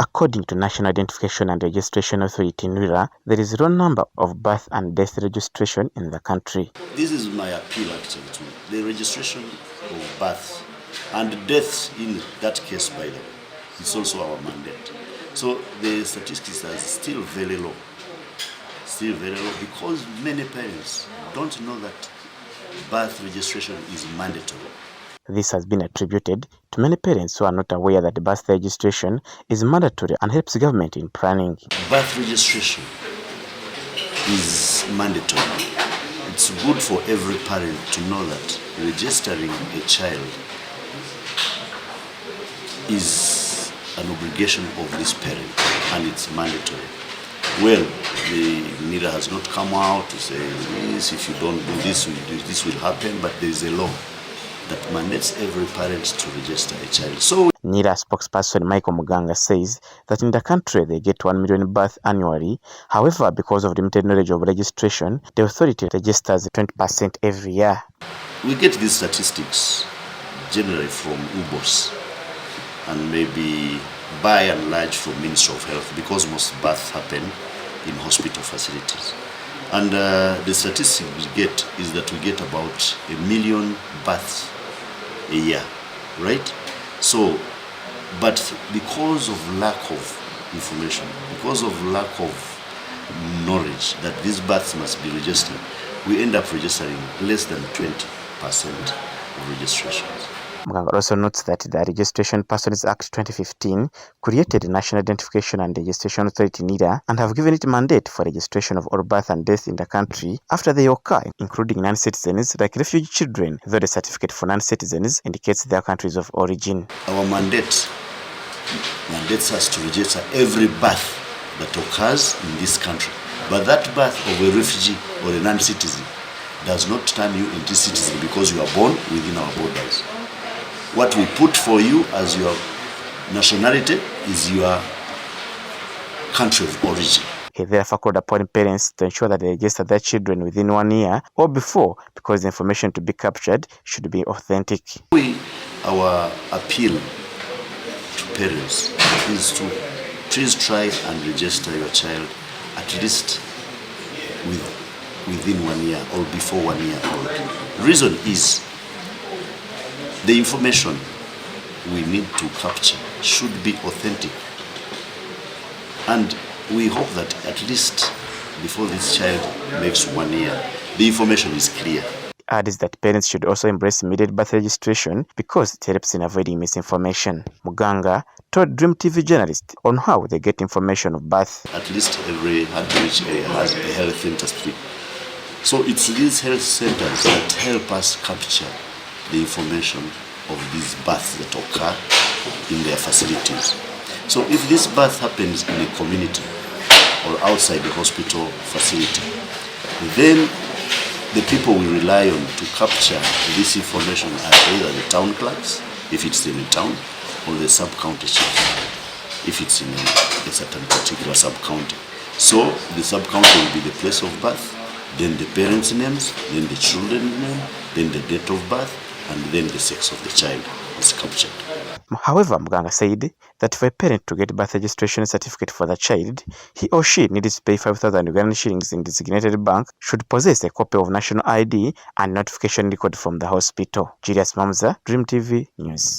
According to National Identification and Registration Authority NIRA, there is a low number of birth and death registration in the country. This is my appeal actually to the registration of birth and death in that case, by the way. It's also our mandate. So the statistics are still very low. Still very low because many parents don't know that birth registration is mandatory. This has been attributed to many parents who are not aware that birth registration is mandatory and helps government in planning. Birth registration is mandatory. It's good for every parent to know that registering a child is an obligation of this parent and it's mandatory. Well, the NIRA has not come out to say this, if you don't do this, this will happen, but there is a law that mandates every parent to register a child. So NIRA spokesperson Michael Muganga says that in the country they get 1 million births annually. However, because of limited knowledge of registration, the authority registers 20% every year. We get these statistics generally from UBOS and maybe by and large from Ministry of Health because most births happen in hospital facilities. And the statistic we get is that we get about 1 million births a year, right? So, but because of lack of information, because of lack of knowledge that these births must be registered, we end up registering less than 20% of registrations. Muganga also notes that the Registration Persons Act 2015 created the National Identification and Registration Authority NIRA and have given it mandate for registration of all birth and death in the country after they occur, including non-citizens like refugee children, though the certificate for non-citizens indicates their countries of origin. Our mandate mandates us to register every birth that occurs in this country. But that birth of a refugee or a non-citizen does not turn you into citizen because you are born within our borders. What we put for you as your nationality is your country of origin. He therefore called upon parents to ensure that they register their children within 1 year or before, because the information to be captured should be authentic. Our appeal to parents is to please try and register your child at least within 1 year or before 1 year old. The reason is the information we need to capture should be authentic. And we hope that at least before this child makes 1 year, the information is clear. Adds that parents should also embrace immediate birth registration because it helps in avoiding misinformation. Muganga told Dream TV journalists on how they get information of birth. At least every hard-to-reach area has a health industry. So it's these health centers that help us capture the information of these births that occur in their facilities. So if this birth happens in a community or outside the hospital facility, then the people we rely on to capture this information are either the town clerks, if it's in a town, or the sub-county chief, if it's in a certain particular sub-county. So the sub-county will be the place of birth, then the parents' names, then the children's name, then the date of birth, and then the sex of the child is captured. However, Muganga said that for a parent to get birth registration certificate for the child, he or she needs to pay 5,000 Ugandan shillings in designated bank, should possess a copy of national ID and notification record from the hospital. Julius Mamza, Dream TV News.